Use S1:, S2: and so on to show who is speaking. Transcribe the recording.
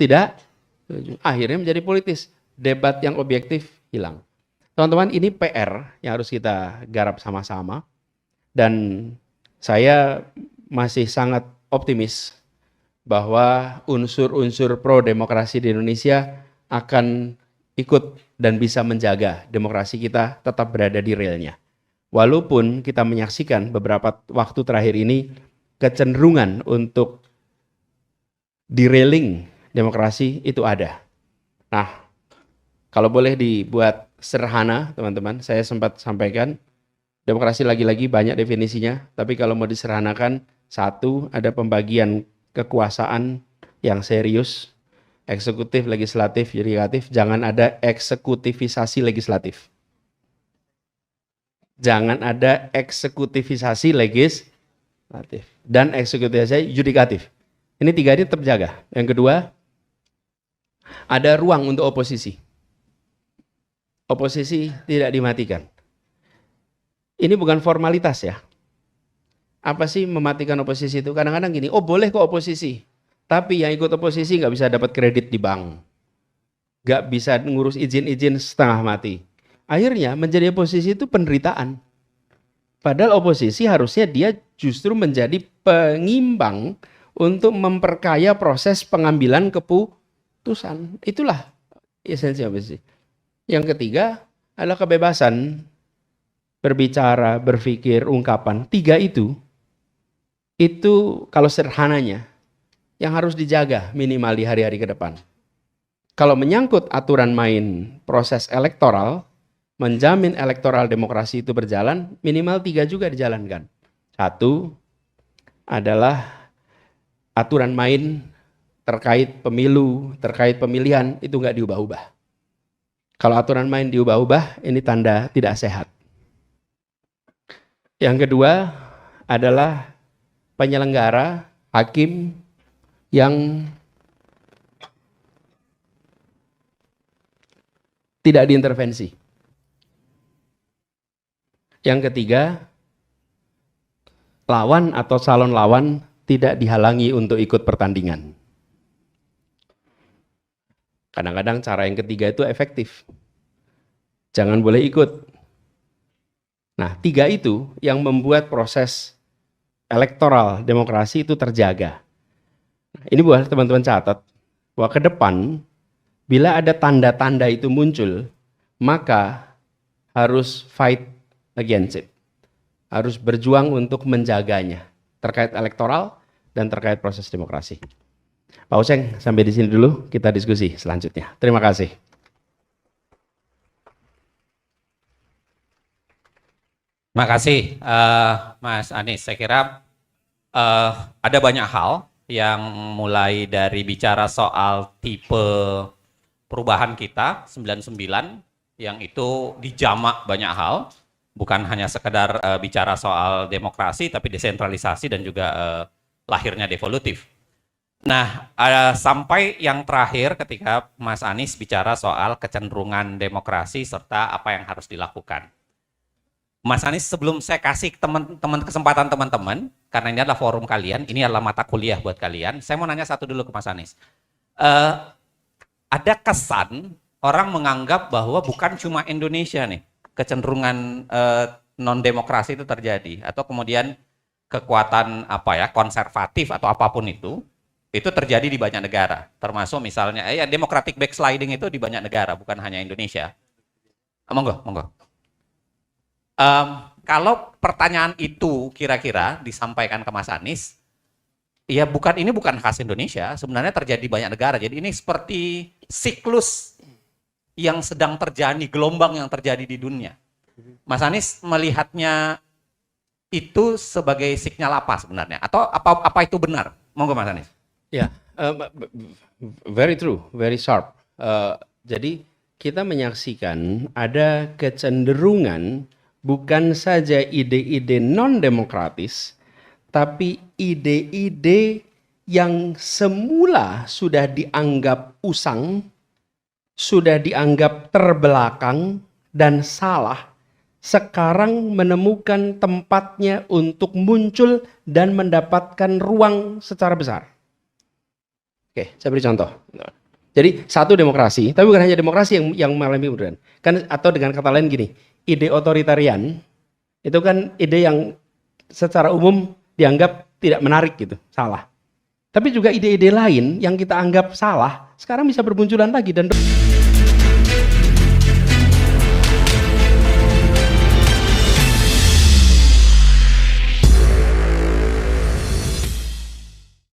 S1: tidak setuju. Akhirnya menjadi politis. Debat yang objektif hilang. Teman-teman, ini PR yang harus kita garap sama-sama. Dan saya masih sangat optimis bahwa unsur-unsur pro-demokrasi di Indonesia akan ikut dan bisa menjaga demokrasi kita tetap berada di relnya. Walaupun kita menyaksikan beberapa waktu terakhir ini kecenderungan untuk derailing demokrasi itu ada. Nah, kalau boleh dibuat sederhana, teman-teman, saya sempat sampaikan, demokrasi lagi-lagi banyak definisinya, tapi kalau mau disederhanakan, satu, ada pembagian kekuasaan yang serius, eksekutif, legislatif, yudikatif, jangan ada eksekutifisasi legislatif. Jangan ada eksekutifisasi legislatif dan eksekutifisasi yudikatif. Ini tiga ini terjaga. Yang kedua, ada ruang untuk oposisi. Oposisi tidak dimatikan. Ini bukan formalitas ya. Apa sih mematikan oposisi itu? Kadang-kadang gini, oh boleh kok oposisi. Tapi yang ikut oposisi nggak bisa dapat kredit di bank. Nggak bisa ngurus izin-izin setengah mati. Akhirnya menjadi oposisi itu penderitaan. Padahal oposisi harusnya dia justru menjadi pengimbang untuk memperkaya proses pengambilan keputusan. Itulah esensi oposisi. Yang ketiga adalah kebebasan berbicara, berpikir, ungkapan. Tiga itu kalau sederhananya yang harus dijaga minimal di hari-hari ke depan. Kalau menyangkut aturan main proses elektoral, menjamin elektoral demokrasi itu berjalan, minimal tiga juga dijalankan. Satu adalah aturan main terkait pemilu, terkait pemilihan, itu nggak diubah-ubah. Kalau aturan main diubah-ubah, ini tanda tidak sehat. Yang kedua adalah penyelenggara, hakim yang tidak diintervensi. Yang ketiga, lawan atau calon lawan tidak dihalangi untuk ikut pertandingan. Kadang-kadang cara yang ketiga itu efektif. Jangan boleh ikut. Nah, tiga itu yang membuat proses elektoral demokrasi itu terjaga. Ini buat teman-teman catat, bahwa ke depan, bila ada tanda-tanda itu muncul, maka harus fight against it. Harus berjuang untuk menjaganya, terkait elektoral dan terkait proses demokrasi. Pak Useng, sampai di sini dulu, kita diskusi selanjutnya. Terima kasih.
S2: Terima kasih, Mas Anies. Saya kira ada banyak hal yang mulai dari bicara soal tipe perubahan kita 99 yang itu dijamak banyak hal, bukan hanya sekedar bicara soal demokrasi tapi desentralisasi dan juga lahirnya devolutif. Nah, sampai yang terakhir ketika Mas Anies bicara soal kecenderungan demokrasi serta apa yang harus dilakukan. Mas Anies, sebelum saya kasih kesempatan teman-teman, karena ini adalah forum kalian, ini adalah mata kuliah buat kalian, saya mau nanya satu dulu ke Mas Anies. Ada kesan orang menganggap bahwa bukan cuma Indonesia nih, kecenderungan non-demokrasi itu terjadi, atau kemudian kekuatan konservatif atau apapun itu terjadi di banyak negara, termasuk misalnya democratic backsliding itu di banyak negara, bukan hanya Indonesia. Monggo. Kalau pertanyaan itu kira-kira disampaikan ke Mas Anies, ya ini bukan khas Indonesia, sebenarnya terjadi di banyak negara. Jadi ini seperti siklus yang sedang terjadi, gelombang yang terjadi di dunia. Mas Anies melihatnya itu sebagai sinyal apa sebenarnya? Atau apa itu benar? Monggo Mas Anies.
S1: Ya, very true, very sharp. Jadi kita menyaksikan ada kecenderungan bukan saja ide-ide non-demokratis, tapi ide-ide yang semula sudah dianggap usang, sudah dianggap terbelakang dan salah, sekarang menemukan tempatnya untuk muncul dan mendapatkan ruang secara besar. Oke, saya beri contoh. Jadi satu demokrasi, tapi bukan hanya demokrasi yang mengalami perubahan. Kan atau dengan kata lain gini, ide otoritarian itu kan ide yang secara umum dianggap tidak menarik gitu, salah. Tapi juga ide-ide lain yang kita anggap salah, sekarang bisa bermunculan lagi dan